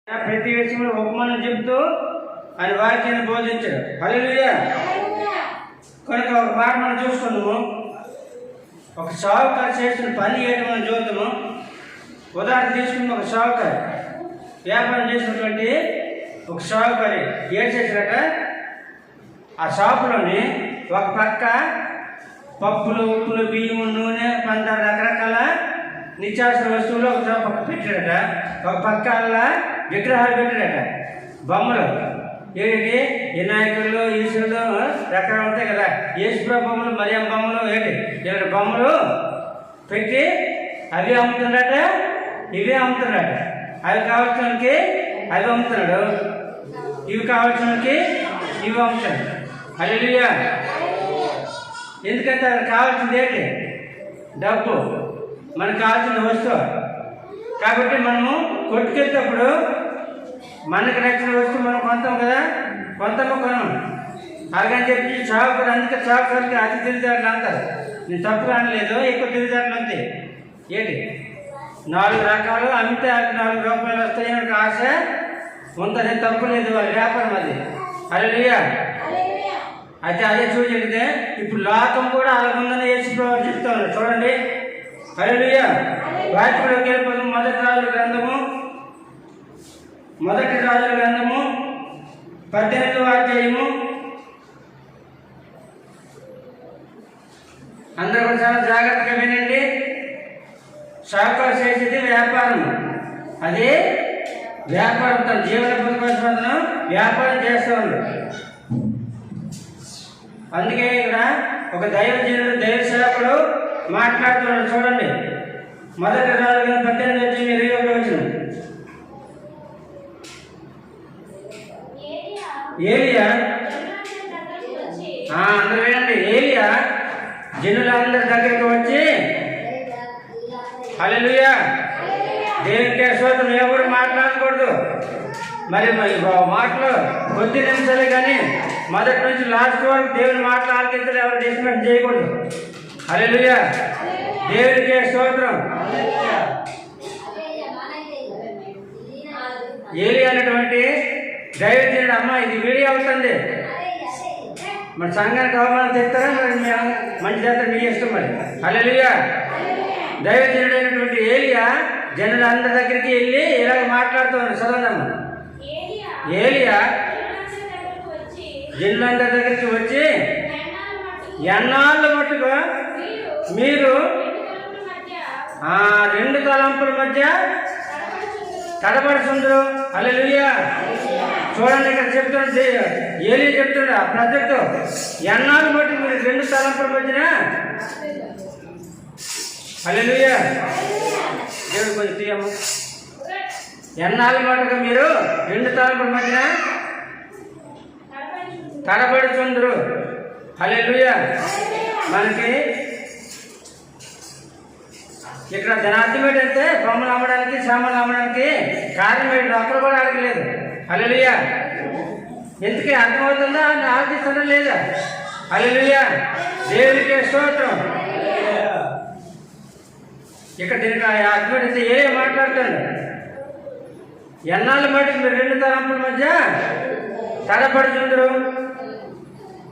ప్రతి విషయంలో ఉపమానం చెబుతూ ఆయన వాక్యాన్ని బోధించాడు. హల్లెలూయా. కనుక ఒక మాట మనం చూసుకున్నాము. ఒక షావుకారు చేసిన పని ఏంటి మనం చూద్దాము. ఉదాహరణ తీసుకుని ఒక షావుకారు వ్యాపారం చేసినటువంటి ఒక షావుకారి ఏం చేశారట, ఆ షాపులోని ఒక పక్క పప్పులు, ఉప్పులు, బియ్యం, నూనె, పందారు రకరకాల నిత్యావసర వస్తువులు ఒక పక్క పెట్టాడట. ఒక పక్క అలా విగ్రహాలు పెట్టాడట, బొమ్మలు. ఏంటి వినాయకులు, ఈశ్వరులు రకరకాలు ఉంటాయి కదా, యేసుప్రభు బొమ్మలు, మరియమ్మ బొమ్మలు, ఏంటి ఇలాంటి బొమ్మలు పెట్టి అవి అమ్ముతున్నాడట, ఇవి అమ్ముతున్నాడట. అవి కావాల్సినకి అవి అమ్ముతున్నాడు, ఇవి కావాల్సినకి ఇవి అమ్ముతాడు. హల్లెలూయా. ఎందుకంటే అది కావాల్సింది ఏంటి? డబ్బు, మనకు కావాల్సిన వస్తువు. కాబట్టి మనము కొట్టుకెళ్ళేటప్పుడు మనకు నచ్చిన వస్తువు మనం కొంటాం కదా, కొంతము కొనం. అలాగని చెప్పి చావుకారు, అందుకే చావుకారికి అతి తెలివితేటలు అంటారు. నేను తప్పు అనలేదు, ఎక్కువ తెలివితేటలు అంతే. ఏంటి 4 రకాలు అమ్మితే 4 రూపాయలు వస్తాయని ఆశ ఉంటుంది, తప్పు లేదు, వాళ్ళ వ్యాపారం అది. హల్లెలూయా. అయితే అదే చూడండి, ఇప్పుడు లోకం కూడా అలాగుందని యేసుప్రభువు చెప్తాను. చూడండి. హల్లెలూయా. వాక్యంలోకి వెళ్ళిపోతాం. మొదటి రాజుల గ్రంథము 18వ అధ్యాయము. అందరూ కూడా చాలా జాగ్రత్తగా వినండి. షావుకారు చేసేది వ్యాపారం, అదే వ్యాపారం. తన జీవన పొందుకోవాల్సిన వ్యాపారం చేస్తూ ఉన్నాడు. అందుకే ఇక్కడ ఒక దైవజనుడు, దైవ సేవకుడు మాట్లాడుతున్నాడు. చూడండి. మొదటి రాజుల 18:21. ఏలియా, అందరూ వినండి. ఏలియా జనులందరి దగ్గరికి వచ్చి, హల్లెలూయా, దేవునికి స్తోత్రం. ఎవరు మాట్లాడకూడదు. మరి మాటలు కొద్ది నిమిషాలే కానీ మొదటి నుంచి లాస్ట్ వరకు దేవుని మాటలు ఆలకించాలి. ఎవరు డిస్టర్బ్ చేయకూడదు. హల్లెలూయా. దేవునికి స్తోత్రం. ఏలియా అనేటువంటి దైవజనుడు, అమ్మ ఇది వీడియో అవుతుంది, మన సంఘానికి అవమానం తెస్తారా, మరి మంచి చేస్తారు, మీ ఇష్టం మరి. హల్లెలూయా. దైవజనుడు అయినటువంటి ఏలియా జనులందరి దగ్గరికి వెళ్ళి ఇలాగ మాట్లాడుతున్నాడు. చదవండమ్మా. ఏలియా జనులందరి దగ్గరికి వచ్చి, ఎన్నాళ్ళ మట్టుకు మీరు 2 తలంపుల మధ్య తడబడుతుండ్రు. హల్లెలూయా. చూడండి, ఇక్కడ చెప్తుండే ఏలియా చెప్తుండే ఆ ప్రజలతో, ఎన్నాళ్ళు మట్టుకు మీరు 2 తలంపుల మధ్యన. హల్లెలూయా. దేవుడు కొంచెం తీయము. ఎన్నాళ్ళ మటుకు మీరు 2 తలంపుల మధ్యన తడబడుతుండ్రు. హల్లెలూయా. మనకి ఇక్కడ ధనార్థం ఏంటంటే బొమ్మలు అమ్మడానికి, సామాన్లు అమ్మడానికి కారణం ఏంటి? అక్కడ కూడా అడగలేదు. హల్లెలూయా. ఎందుకే అర్థమవుతుందా అని ఆలోచిస్తుందా లేదా? హల్లెలూయా. దేవునికి స్తోత్రం. ఇక్కడ దీనికి అర్థం అయితే ఏ మాట్లాడతాడు, ఎన్నాళ్ళ మటుకు మీరు 2 తలంపుల మధ్య తడబడుతుండ్రు.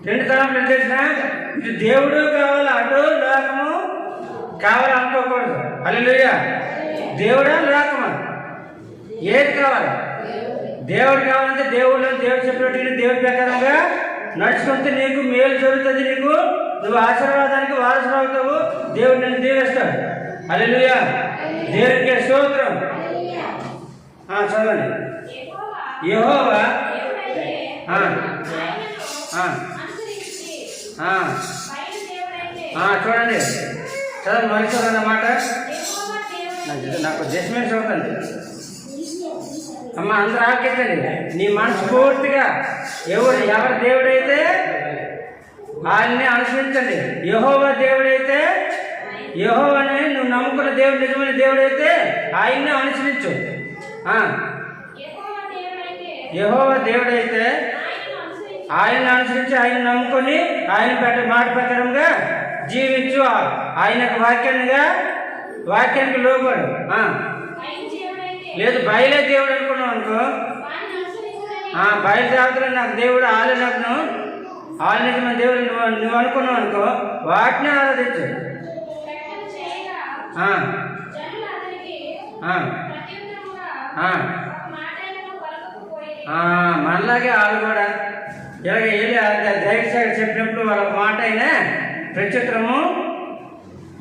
2 తలంపులు తెలిసిన ఇటు దేవుడు కావాలి, అటు లోకము కావాలి అనుకోకూడదు. హల్లెలూయా. దేవుడా లోకమా? ఏది కావాలి? దేవుడు కావాలంటే దేవుడు చెప్పినట్టు దేవుడి ప్రకారంగా నడుచుకుంటే నీకు మేలు జరుగుతుంది. నువ్వు ఆశీర్వాదానికి వారసుడు అవుతావు. దేవుడు నిన్ను దీవిస్తాడు. హల్లెలూయా. దేవుడికి స్తోత్రం. చదవండి. యెహోవా చూడండి, చదవండి. మరి చూడండి అన్నమాట. నాకు జస్మెంట్స్ అవుతుంది అమ్మ. అందరూ ఆలకించండి. నీ మనసు పూర్తిగా ఎవరు దేవుడైతే ఆయన్ని అనుసరించండి. యెహోవా దేవుడైతే, యెహోవాని నువ్వు నమ్ముకున్న దేవుడు నిజమైన దేవుడైతే ఆయన్ని అనుసరించు. యెహోవా దేవుడైతే ఆయన అనుసరించి, ఆయన నమ్ముకొని ఆయన మాట ప్రకారంగా జీవించు. ఆయన వాక్యానికి లోబడు. లేదు బయలే దేవుడు అనుకున్నావు అనుకో, బయలు దేవతలు నాకు దేవుడు ఆలనకును ఆలనిజమైన దేవుడు నువ్వు అనుకున్నావు అనుకో, వాటిని ఆరాధించు. మనలాగే వాళ్ళు కూడా ఇలాగ వెళ్ళి దైవశాఖ చెప్పినప్పుడు వాళ్ళ మాట అయినా ప్రత్యుత్తరము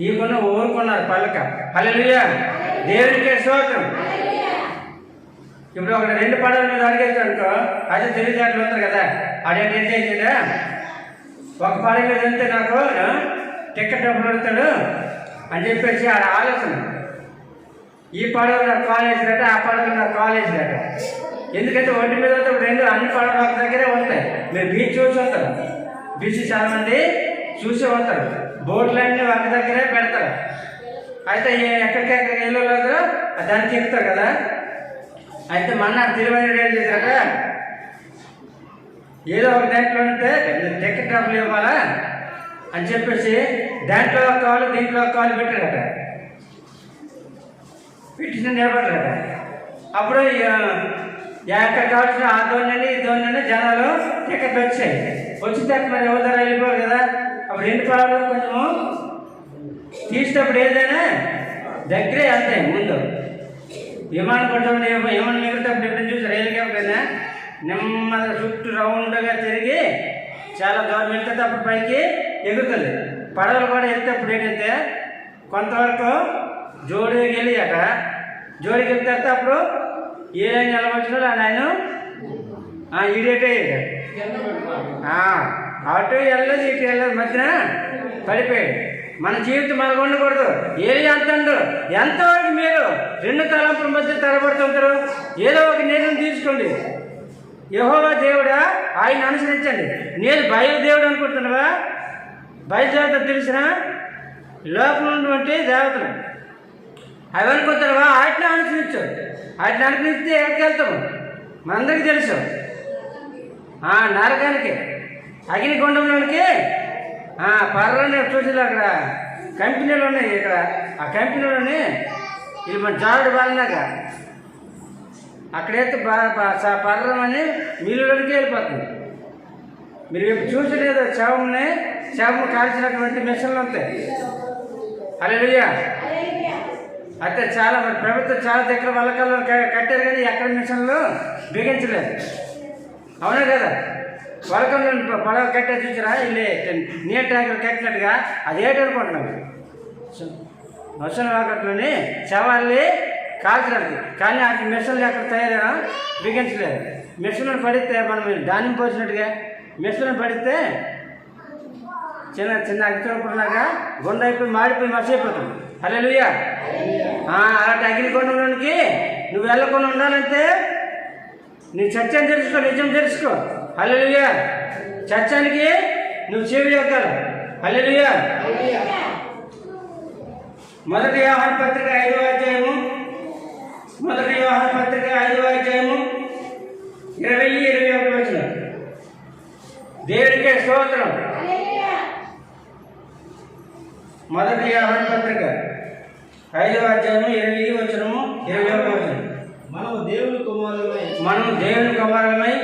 ఈకున్న ఊరుకున్నారు పలక. హల్లెలూయా, దేవునికే స్తోత్రం. ఇప్పుడు ఒక 2 పడవల మీద అడిగేస్తాడు అనుకో, అదే తెలివితేటలు ఉంటారు కదా, అడేంటి ఏం చేసాడా, ఒక పడవ మీద వెళ్తే నాకు టికెట్ డబ్బులు అడుగుతాడు అని చెప్పేసి ఆడ ఆలోచన. ఈ పడవలు నాకు కాలేజ్ లేట, ఆ పడవలు నాకు కాలేజ్ లేట. ఎందుకంటే ఒంటి మీద 2 అన్ని పడవలు ఒక దగ్గరే ఉంటాయి. మీరు బీచ్ చూసి వస్తారు, బీచ్ చాలామంది చూసి వస్తారు, బోట్లన్నీ ఒక దగ్గరే పెడతారు. అయితే ఎక్కడికెక్కడికి వెళ్ళలేదు దానికి ఎక్కుతారు కదా. అయితే మన తెలివైన ఏం చేశాక ఏదో ఒక దాంట్లో ఉంటే టికెట్ డబ్బులు ఇవ్వాలా అని చెప్పేసి దాంట్లో ఒక కాలు దీంట్లో ఒక కాలు పెట్టారట. పెట్టిన నిలబడ్డారట. అప్పుడు ఎక్కడ కావాల్సిన ఆ దోణి ఈ దోణి జనాలు టికెట్లు వచ్చాయి. వచ్చితే మరి ఎవరి ధర వెళ్ళిపోరు కదా. అప్పుడు 2 పడవలు కొంచెము తీసేటప్పుడు ఏదైనా దగ్గరే వెళ్తాయి. ముందు విమానం పడ్డప్పుడు విమానం ఎగురుతప్పుడు ఎప్పుడు చూసి రైలు కాకపోయినా నెమ్మదిగా చుట్టూ రౌండ్గా తిరిగి చాలా దూరం వెళ్తే అప్పుడు పైకి ఎగురుతుంది. పడవలు కూడా వెళ్తేప్పుడు ఏంటంటే కొంతవరకు జోడికి వెళ్ళాక జోడికి వెళ్తే అప్పుడు ఏ లైన్ నిలబడినా ఆయన ఈడేటే అటు వెళ్ళదు ఇటు వెళ్ళదు, మధ్యన పడిపోయాడు. మన జీవితం మనకు ఉండకూడదు. ఏది అంటుండ్రు ఎంతవరకు మీరు 2 తలంపుల మధ్య తలబడుతుంటారు. ఏదో ఒక నిర్ణయం తీసుకోండి. యెహోవా దేవుడా ఆయన అనుసరించండి. నేను బయలుదేవుడు అనుకుంటున్నావా? బయలుదేవత తెలిసిన లోపల ఉన్నటువంటి దేవతలు అవి అనుకుంటున్నావా? వాటిని అనుసరించు. వాటిని అనుసరిస్తే ఎక్కడికి వెళ్తాము మనందరికీ తెలుసు. నరకానికి అగ్నిగుండంలోనికి పర్వాలని చూసి అక్కడ కంపెనీలు ఉన్నాయి. ఇక్కడ ఆ కంపెనీలోని ఇది మన జారుడు బాలినాక అక్కడైతే పర్రం అని మిల్లులోనికి వెళ్ళిపోతుంది. మీరు ఎప్పుడు చూసలేదు శవము కాల్చినటువంటి మిషన్లు ఉంటాయి. హల్లెలూయా. అయితే చాలా మరి ప్రభుత్వం చాలా దగ్గర వల్లకల్లో కట్టారు కానీ ఎక్కడ మిషన్లు బిగించలేదు. అవునా కదా? వలకల్లో పడవ కట్టే చూసారా? ఇల్లు నీటి ట్యాంకులు కట్టినట్టుగా అది ఏంటనుకుంటున్నాం వర్షం వాకట్లోని శవాల్ని కాల్చడానికి. కానీ ఆ మిషన్లు ఎక్కడ తయారైనా బిగించలేదు. మిషన్లు పడితే మనం ధాన్యం పోసినట్టుగా మిషన్లు పడితే చిన్న చిన్న అగ్గితోపులాగా గుండ అయిపోయి మాడిపోయి మర్చిపోతుంది. హల్లెలూయా. అలాంటి అగ్నిగుండంలోనికి నువ్వు వెళ్ళకుండా ఉండాలంటే నీ సత్యం తెలుసుకో, నిజం తెలుసుకో. హల్లెలూయా. సత్యానికి నువ్వు చెవి ఎక్కాలి. హల్లెలూయా. మొదటి యోహాను పత్రిక 5వ అధ్యాయము 20-21 వచనం. దేవుడికే స్తోత్రం. మొదటి యోహాను పత్రిక 5వ అధ్యాయము 20-21 వచనం. మనము దేవుని కుమారులమై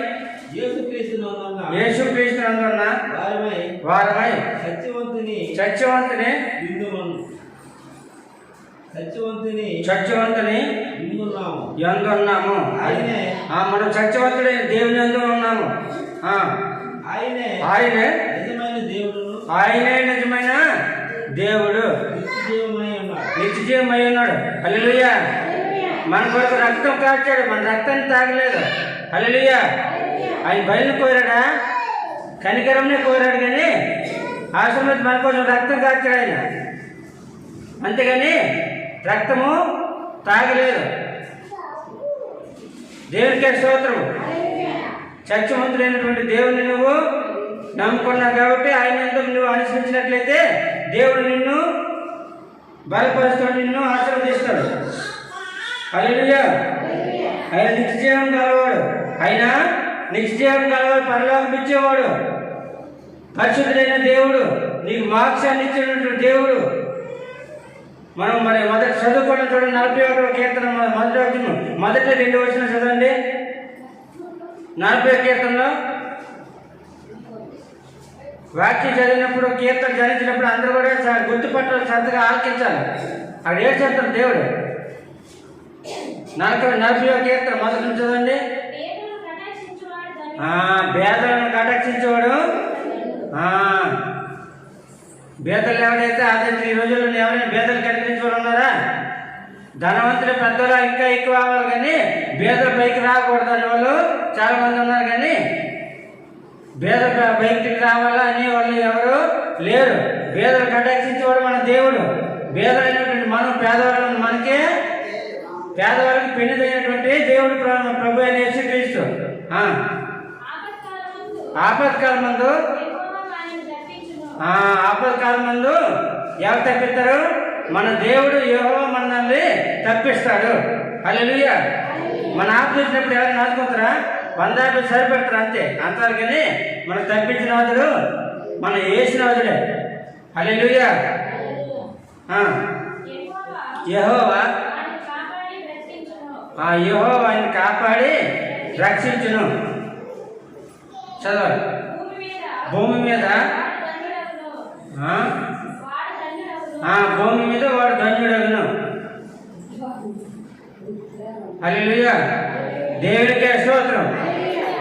యేసుక్రీస్తు నందున్న వారమై సత్యవంతుని యందున్నాము. మనం సత్యవంతుడైన దేవుని యందు ఉన్నాము. ఆయనే నిజమైన దేవుడు, నిత్యజీవమై ఉన్నాడు. హల్లెలూయా. మన కొరకు రక్తం కాచాడు, మన రక్తాన్ని తాగలేదు. హల్లెలూయా. ఆయన బయలును కోరాడా? కనికరంనే కోరాడు. కానీ అవసరం మన కోసం రక్తం కాచాడు ఆయన, అంతేగాని రక్తము తాగలేదు. దేవునికే స్తోత్రం. సత్యవంతుడైనటువంటి దేవుని నువ్వు నమ్ముకున్నావు కాబట్టి ఆయన ఎందుకు నువ్వు అనుసరించినట్లయితే దేవుడు నిన్ను బలపరుస్తాడు, నిన్ను ఆశీర్వదిస్తాడు. హల్లెలూయా. ఆయన నిత్యజీవం గలవాడు. ఆయన నిత్యజీవం గలవాడు, పరలోకం ఇచ్చేవాడు, పరిశుద్ధుడైన దేవుడు, నీకు మోక్షాన్ని ఇచ్చినటువంటి దేవుడు. మనం మరి మొదటి చదువుకోవడం చూడండి. 41వ కీర్తన మొదటి 2 వచనం చదవండి. 40వ కీర్తనలో వాక్యం చదివినప్పుడు కీర్తన చదివించినప్పుడు అందరూ కూడా గుర్తుపట్టాలి, శ్రద్ధగా ఆలకించాలి. అక్కడ ఏం చెప్తారు దేవుడు? 40వ కీర్తన మొదటి నుంచి చదవండి. బేదలను కటాక్షించేవాడు. బేదలు ఎవరైతే అదే ఈ రోజుల్లో ఎవరైనా బేదలు కనిపించేవాళ్ళు ఉన్నారా? ధనవంతులు పెద్దలు ఇంకా ఎక్కువ అవ్వాలి కానీ బేదల పైకి రాకూడదు అనే వాళ్ళు చాలా మంది ఉన్నారు, కానీ బేద పైకి రావాలా అనే వాళ్ళు ఎవరు లేరు. బేదలు కటాక్షించేవాడు మన దేవుడు. బేదలైనటువంటి మనం పేదవాళ్ళని మనకే పేదవాళ్ళకి పెన్నిదైనటువంటి దేవుడు ప్రభు అయిన యేసుక్రీస్తు. ఆపత్కాలం మందు ఎవరు తప్పిస్తారు? మన దేవుడు యెహోవా మనల్ని తప్పిస్తాడు. హల్లెలూయా. మన ఆపేసినప్పుడు ఎవరైనా ఆదుకుంటారా? 100 యాభై సరిపెడతారు అంతే, అంటారు. కానీ మనం తప్పించిన వాదుడు మన యేసిన వాదుడే. హల్లెలూయా. యెహోవా ఆయన కాపాడి రక్షించును. చదవాలి. భూమి మీద వాడు ధన్యుడగును. హల్లెలూయా. దేవుడికే స్తోత్రం.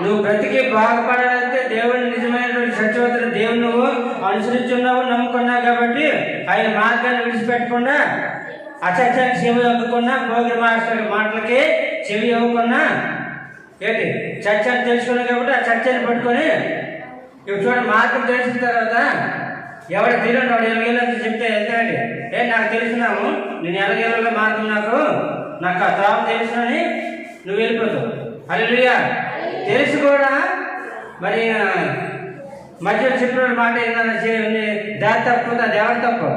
నువ్వు బ్రతికి బాగుపడాలంటే దేవుడిని నిజమైనటువంటి సత్యవంతుడు దేవుని నువ్వు అనుసరించున్నావు, నమ్ముకున్నావు. కాబట్టి ఆయన మార్గాన్ని విడిచిపెట్టకుండా, అసత్యానికి చెవి ఇవ్వకుండా, భోగి మాటలకి చెవి ఇవ్వకుండా ఏంటి సత్యాన్ని తెలుసుకున్నావు. కాబట్టి ఆ సత్యాన్ని పట్టుకొని ఇప్పుడు చూడండి, మార్గం తెలిసిన తర్వాత ఎవరు తెలియదు వాడు ఎలాగేళ్ళని చెప్తే వెళ్తాడండి. నాకు తెలిసినాము, నేను ఎలాగేళ్ళలో మార్గం నాకు ఆ త్రావు తెలుసునని నువ్వు వెళ్ళిపోతావు. హల్లెలూయా. తెలుసు కూడా మరి మధ్యలో చెప్పిన మాట ఏదైనా దారి తప్పుతుంది, అది ఎవరు తప్పు?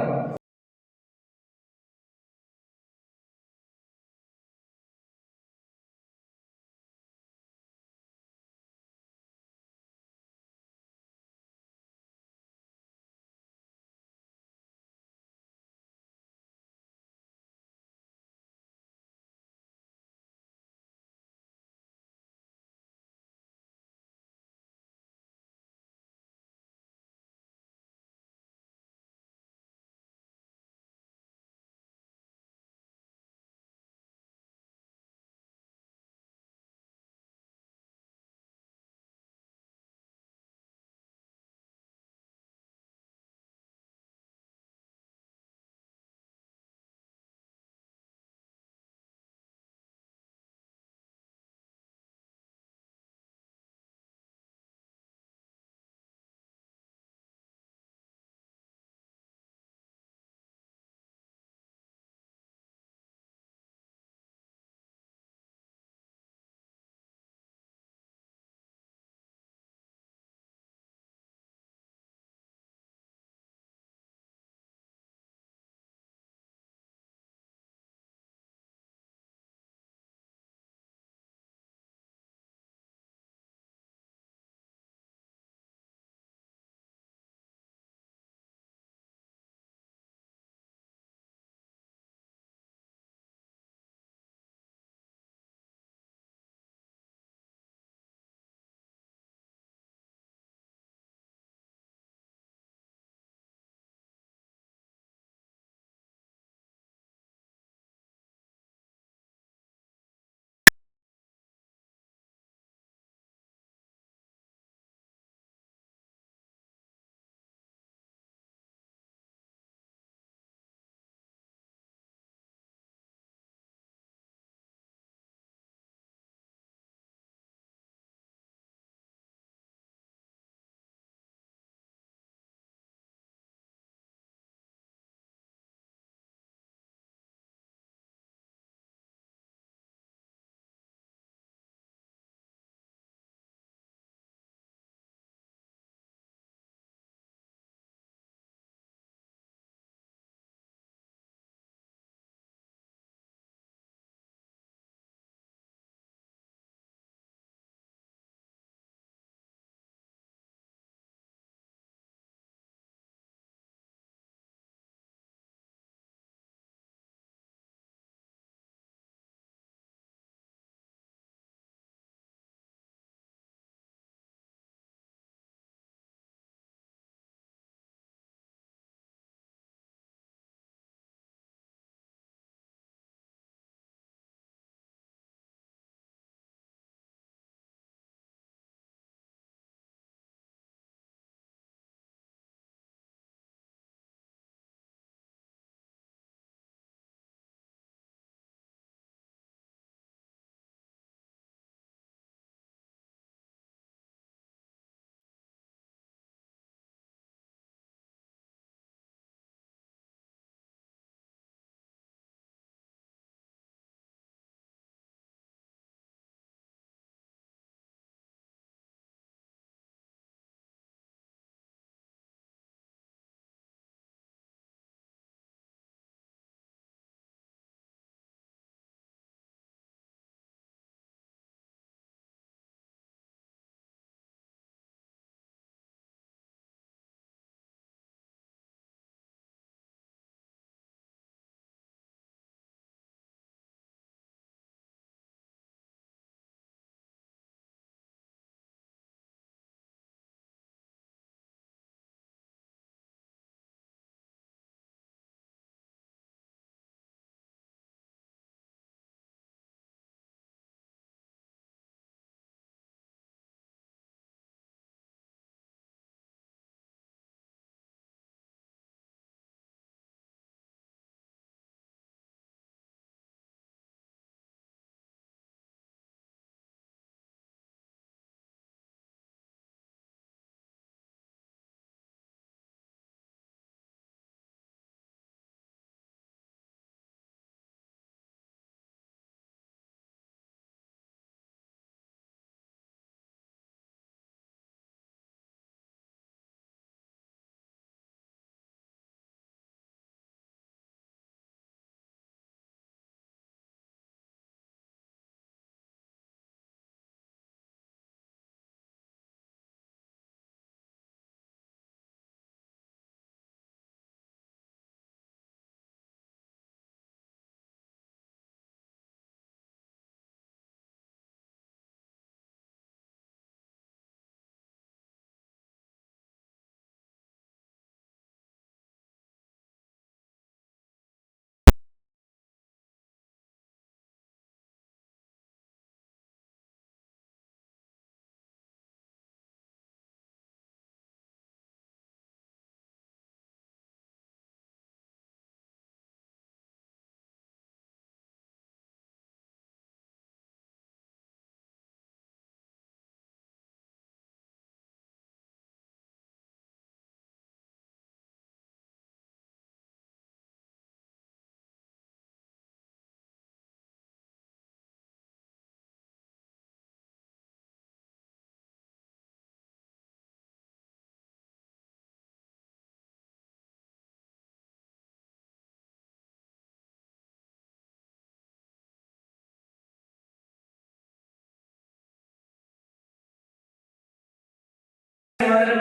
మొదటి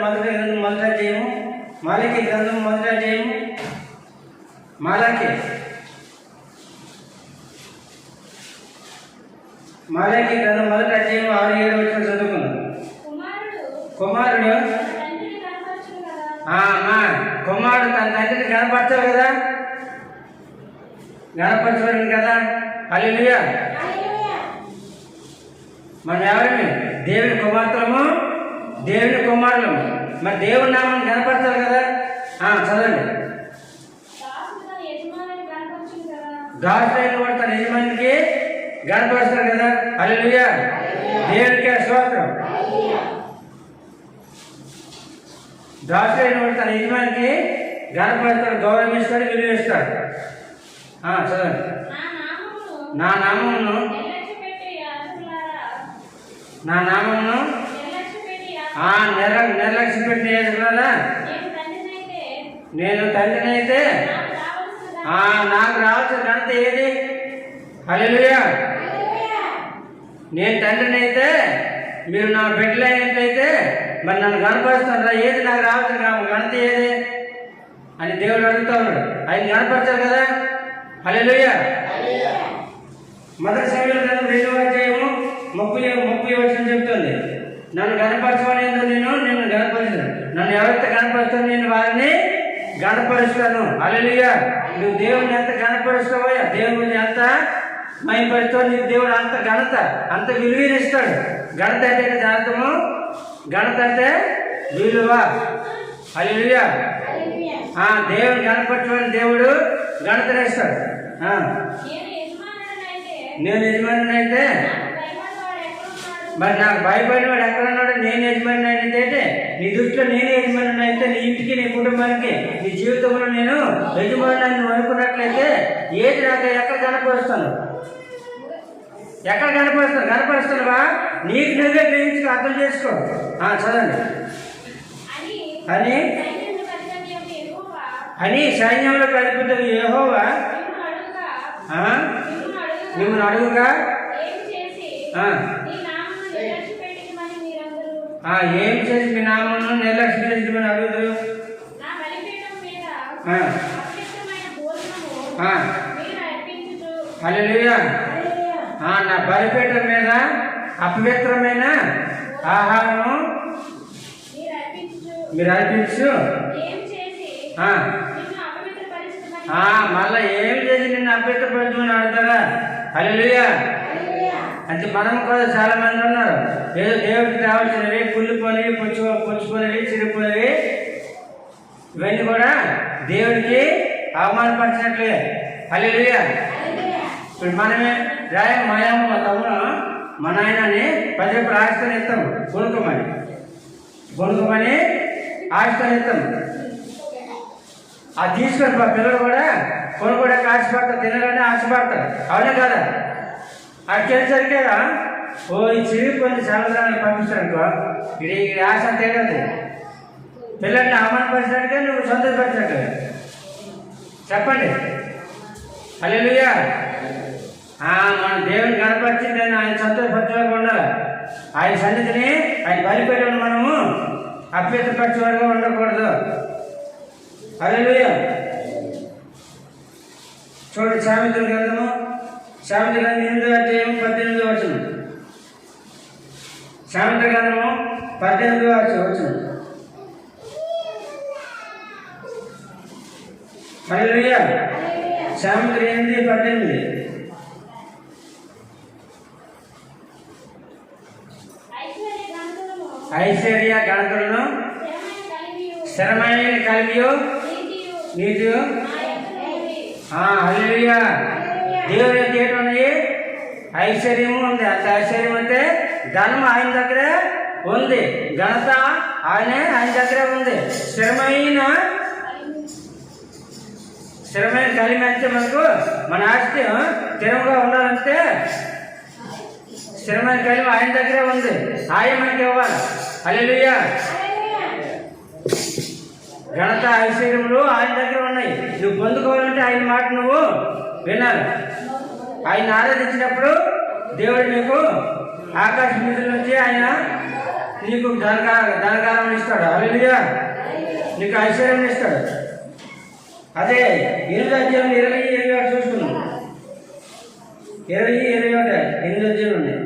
అధ్యాయము, మాలకి గ్రంథం మొదటి అధ్యాయము, మాలకి గ్రంథం మొదటి అధ్యాయం 6-7 వచనం చదువుకున్నాం. కుమారుడు తన తండ్రిని కనపరచాలి కదా, కనపరచబడింది కదా. హల్లెలూయా. మనం ఎవరమే? దేవుని కుమార్తెలము, దేవుని కుమారులము. మరి దేవుని నామాన్ని కనపరచాలి కదా. చదవండి. దాసుడైన వాడు తన యజమానికి కనపరుస్తారు కదా. హల్లెలూయా. దేవునికే స్తోత్రం. దాసుడైన వాడు తన యజమానికి కనపరుస్తాడు, గౌరవిస్తాడు, విలువిస్తాడు. చదవండి. నా నామమును నిర్లక్ష్య పెట్టి నేను తండ్రినైతే నాకు రావాల్సిన ఘనత ఏది? హల్లెలూయా. నేను తండ్రినైతే మీరు నా బిడ్డలైనట్లయితే మరి నన్ను కనపరుస్తారా? ఏది నాకు రావాల్సిన ఘనత ఏది అని దేవుడు అడుగుతా ఉన్నాడు. ఆయన కనపరచాలి కదా. హల్లెలూయా. మొదటి సమయంలో 2వ అధ్యాయము 30 వచనం చెప్తుంది. నన్ను కనపరచమనేందుకు నిన్ను కనపరిచాను. నన్ను ఎవరైతే కనపరుస్తానో నేను వారిని గణపరుస్తాను. హల్లెలూయా. నువ్వు దేవుడిని ఎంత గణపరుస్తావో, దేవుడిని ఎంత మహిమపరుస్తావో నీకు దేవుడు అంత ఘనత, అంత విలువనిస్తాడు. ఘనత అంటే అర్థము, ఘనత అంటే విలువ. హల్లెలూయా. దేవుని గణపరచమని దేవుడు ఘనతనిస్తాడు. నేను యజమానునైతే మరి నాకు భయపడిన వాడు ఎక్కడ ఉన్నాడు? నేను యజమాని అయితే నీ దృష్టిలో నేనే యజమాని అయితే, నీ ఇంటికి, నీ కుటుంబానికి, నీ జీవితంలో నేను యజమాని నువ్వు అనుకున్నట్లయితే ఏది నాకు ఎక్కడ కనపరుస్తాను? కనపరుస్తానువా? నీకు నువ్వే గ్రహించుకో, అర్థం చేసుకో. చదవండి. అని సైన్యంలో అధిపతి యెహోవా మిమ్మల్ని అడుగుగా ఏం చేసి మీ నామను నిర్లక్ష్యం చేసి అడుగుదు. హల్లెలూయా. నా బలిపీఠం మీద అపవిత్రమైన ఆహారము మీరు అర్పించు. మళ్ళా ఏం చేసి నిన్ను అపవిత్రపరచమని అడుగుతారా? హల్లెలూయా. అంటే మనం కూడా చాలా మంది ఉన్నారు, ఏదో దేవుడికి కావాల్సినవి కుళ్ళిపోయినవి, పుచ్చుకునేవి, చిరిగిపోయినవి, ఇవన్నీ కూడా దేవుడికి అవమానపరిచినట్లే. హల్లెలూయా. ఇప్పుడు మనమే మాయమ్మ మా తమ్ముడు మా నాయనని 10 రూపాయలు ఆశతో ఇస్తాము, కొనుక్కోమని ఆశతో ఇస్తాము. అది తీసుకొని మా పిల్లలు కూడా కొనుక్కోడానికి ఆశపడతారు, తినాలని ఆశపడతారు. అవునే కదా? అది తెలిసరికేదా ఈ చిరిగిపోయింది చాలా పంపిస్తానుకో, ఇది ఆశ తెలియదు. పిల్లల్ని అవమానపరిచినట్టుగా నువ్వు సంతోషపరిచినట్టుగా చెప్పండి. హల్లెలూయా. మన దేవుని కనపరిచింది ఆయన సంతోషపరిచేవారుగా ఉండాలి. ఆయన సన్నిధిని, ఆయన బలిపీఠం మనము అపవిత్రపరిచేవారుగా ఉండకూడదు. హల్లెలూయా. చూడండి, సామెతల గ్రంథము 8వ అధ్యాయం 18వ వచనం. సామెతల గ్రంథము 18వ వచనం. హల్లెలూయా. సామెతలు 8:18. ఐశ్వర్య గణతులను స్థిరమైన కలిమియు నీతియు. హల్లెలూయా. దేవుని యొక్క ఏటు ఉన్నాయి? ఐశ్వర్యము ఉంది. అంత ఐశ్వర్యం అంటే ధనం ఆయన దగ్గరే ఉంది, ఘనత ఆయన దగ్గరే ఉంది. స్థిరమైన కలిమి అంటే మనకు మన ఆస్తి స్థిరంగా ఉండాలంటే స్థిరమైన కలిమి ఆయన దగ్గరే ఉంది, ఆయన మనకి ఇవ్వాలి. హల్లెలూయా. ఘనత ఐశ్వర్యములు ఆయన దగ్గర ఉన్నాయి. నువ్వు పొందుకోవాలంటే ఆయన మాట నువ్వు వినాలి. ఆయన ఆరాధించినప్పుడు దేవుడు నీకు ఆకాశ నిధుల నుంచి ఆయన నీకు ధనకారం ఇస్తాడు. హల్లెలూయా. నీకు ఐశ్వర్యం ఇస్తాడు. అదే 8వ అధ్యాయం 20-21 చూసుకున్నాం. 20-21 8వ అధ్యాయం ఉన్నాయి.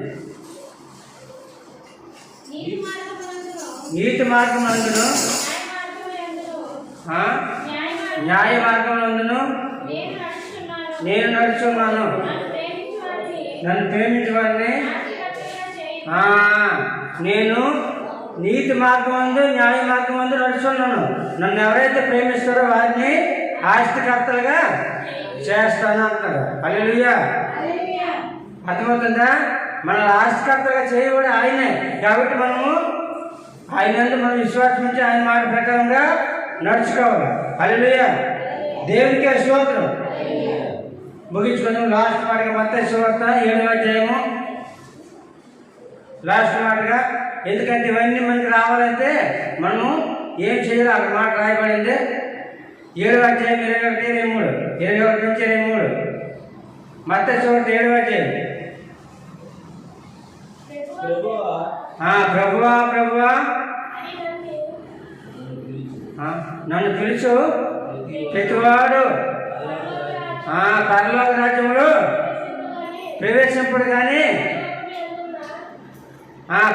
నీతి మార్గమునందును న్యాయ మార్గమునందును నేను నడుచున్నాను. నన్ను ప్రేమించే వారిని నేను నీతి మార్గమందు న్యాయ మార్గమందు నడుచున్నాను. నన్ను ఎవరైతే ప్రేమిస్తారో వారిని ఆస్తికర్తలుగా చేస్తాను అంటున్నాడు. హల్లెలూయా. అర్థమవుతుందా? మన ఆస్తికర్తలుగా చేయబడి ఆయనే కాబట్టి మనము ఆయన మనం విశ్వాసం ఉంచి ఆయన మాట ప్రకారంగా నడుచుకోవాలి. హల్లెలూయా. దేవునికే స్తోత్రం. ముగించుకున్నాం. లాస్ట్ మాటగా మత్తయి సువార్త 7వ అధ్యాయము లాస్ట్ మాటగా. ఎందుకంటే ఇవన్నీ మనకి రావాలంటే మనము ఏం చేయాలి? అక్కడ మాట రాయబడింది 7వ అధ్యాయం 21 నుంచి 23 మత్తయి సువార్త 7వ అధ్యాయం. ప్రభువా ప్రభువా నన్ను పిలుచు ప్రతివాడు పరలోక రాజ్యములు ప్రవేశింపుడు కానీ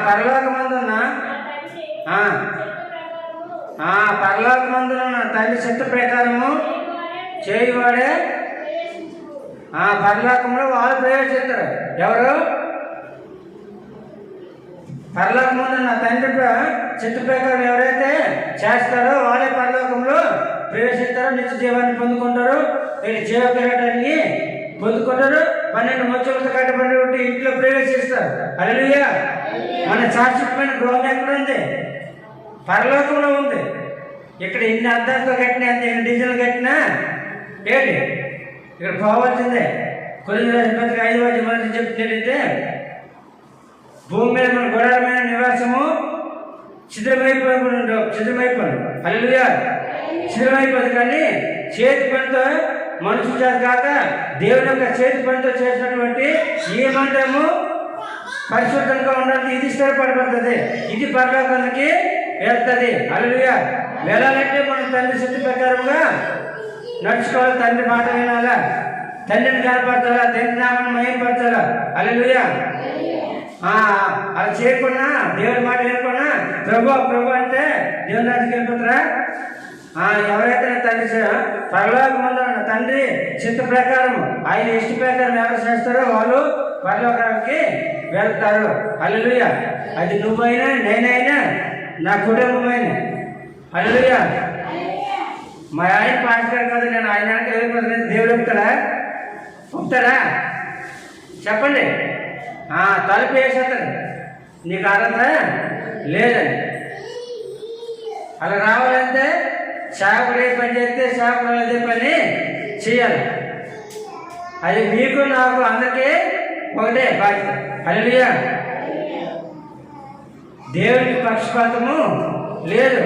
పరలోకమందున్న పరలోకమందున్న తల్లి చిత్త ప్రకారము చేయువాడే పరలోకంలో వాళ్ళు ప్రవేశిస్తారు. ఎవరు? పరలోకముందు నా తండ్రి చిత్త ప్రకారం ఎవరైతే చేస్తారో వాళ్ళే పరలోకంలో ప్రవేశిస్తారో నిత్య జీవాన్ని పొందుకుంటారు. వీళ్ళు జీవ కిరీటాన్ని పొందుకుంటారు. 12 మచ్చులతో కట్టబడి ఇంట్లో ప్రవేశిస్తారు. హల్లెలూయా. మన శాశ్వతమైన గృహం ఎక్కడ ఉంది? పరలోకంలో ఉంది. ఇక్కడ ఇన్ని అద్దాలతో కట్టినా ఎన్ని డిజైన్లు కట్టినా ఏంటి ఇక్కడ పోవాల్సిందే. కొరింథీ రాసిన పత్రిక 5వ అధ్యాయం చెప్తున్నట్టయితే భూమి మీద మన గుడారమైన నివాసము చిద్రమైపోను. హల్లెలూయా. చిద్రమైపోదు కానీ చేతి పనితో మనుషుల చేత కాక దేవుని యొక్క చేతి పనితో చేసినటువంటి ఈ మందిరము పరిశుద్ధంగా ఉండాలి. ఇది స్థిరపడబడుతుంది. ఇది పరలోకానికి వెళ్తుంది. హల్లెలూయా. వెళ్ళాలంటే మనం తండ్రి శక్తి ప్రకారంగా నడుచుకోవాలి. తండ్రి మాట వినాలా, తండ్రిని కనపరచాలా, తండ్రి నామాన్ని మహిమపరచాలా. హల్లెలూయా. అలా చేయకుండా దేవుడి మాట వినకుండా ప్రభు ప్రభు అంటే దేవుని రాజ్యానికి వెళ్ళిపోతారా? ఎవరైతే తండ్రి పరలోకమందు తండ్రి చిత్త ప్రకారం ఆయన ఇష్ట ప్రకారం ఎవరు చేస్తారో వాళ్ళు పరలోకానికి వెళ్తారు. హల్లెలూయా. అది నువ్వైనా నేనైనా నా కుటుంబమైనా. హల్లెలూయా. మా ఆయన పాస్టర్ కాదు, నేను ఆయన వెళ్ళిపోతాను. దేవుడు ఒప్పుతాడా? చెప్పండి. తలుపు వేసేస్తాడు. నీకు అర్హత లేదని. అలా రావాలంటే సేవకుడు ఏ పని చేస్తే సేవకుడు అదే పని చేయాలి. అది మీకు నాకు అందరికీ ఒకటే బాధ్యత. హల్లెలూయా. దేవుడికి పక్షపాతము లేదు.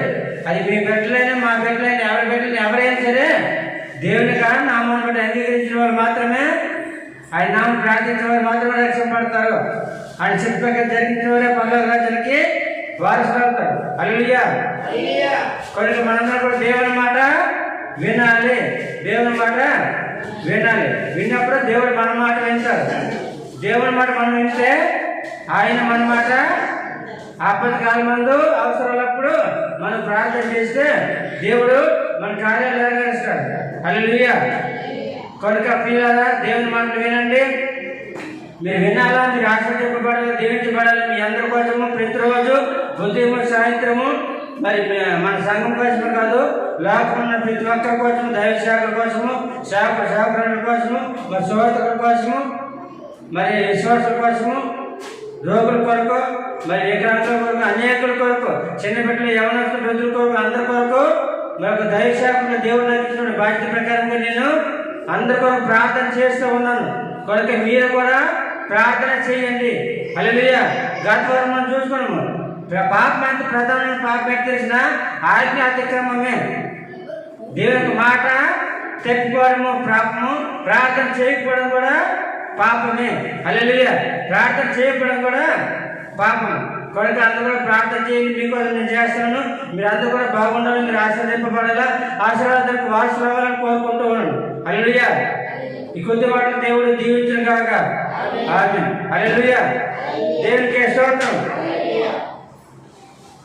అది మీ బిడ్డలైనా మా బిడ్డలైనా ఎవరి బిడ్డలైనా ఎవరైనా సరే దేవుని కానీ నామాన్ని బట్టి అంగీకరించిన వారు మాత్రమే, ఆయన నామం ప్రార్థించిన వారు మాత్రమే రక్షింపబడతారు. ఆయన చెప్పక జరిగించిన వారే పరలోక రాజ్యానికి వారసులు అవుతారు. హల్లెలూయా. కనుక మనందరూ కూడా దేవుని మాట వినాలి. దేవుని మాట వినాలి. విన్నప్పుడు దేవుడు మన మాట వింటారు. దేవుని మాట మనం వింటే ఆయన మన మాట ఆపత్కాలం మందు అవసరాలప్పుడు మనం ప్రార్థన చేస్తే దేవుడు మన కార్యాలు నెరవేరుస్తాడు. హల్లెలూయా. కనుక పిల్లలారా దేవుని మాటలు వినండి. మీరు వినాలా, మీరు ఆశీర్వదించబడాలి, దీవించబడాలి. మీ అందరి కోసము ప్రతిరోజు ఉదయం సాయంత్రము మరి మన సంఘం కోసము కాదు, లోకమున్న ప్రతి ఒక్కరి కోసము, దైవ సేవకుల కోసము, సేవకుల కోసము, మరి సువార్తకుల కోసము, మరి విశ్వాసుల కోసము, రోగుల కొరకు, మరి వికలాంగుల కొరకు, అనేకుల కొరకు, చిన్న బిడ్డలు, యవనస్తులు, వృద్ధుల కొరకు, అందరి కొరకు మరి ఒక దైవ సేవకులు దేవుడు నాకు ఇచ్చిన బాధ్యత ప్రకారంగా నేను అందరి కొరకు ప్రార్థన చేస్తూ ఉన్నాను. కనుక మీరు కూడా ప్రార్థన చేయండి. హల్లెలూయా. గత వారం మనం చూసుకున్నాము. పాపం అంటే ప్రధానమైన పాపం ఎక్కడ తెలిసిన ఆజ్ఞ అతిక్రమమే. దేవుని మాట తప్పిపోవడము పాపము, ప్రార్థన చేయకపోవడం కూడా పాపమే. హల్లెలూయా. ప్రార్థన చేయకపోవడం కూడా పాపం. కనుక అందరూ కూడా ప్రార్థన చేయండి, మీకోసం నేను చేస్తాను. మీరు అందరూ కూడా బాగుండాలి, మీరు ఆశీర్వదింపబడాలా, ఆశీర్వాదానికి వారసు రావాలని కోరుకుంటూ ఉన్నాను. హల్లెలూయా. ఈ కొద్ది మాటలు దేవుడు దీవించను కాక. ఆమేన్. హల్లెలూయా. దేవునికి స్తోత్రం.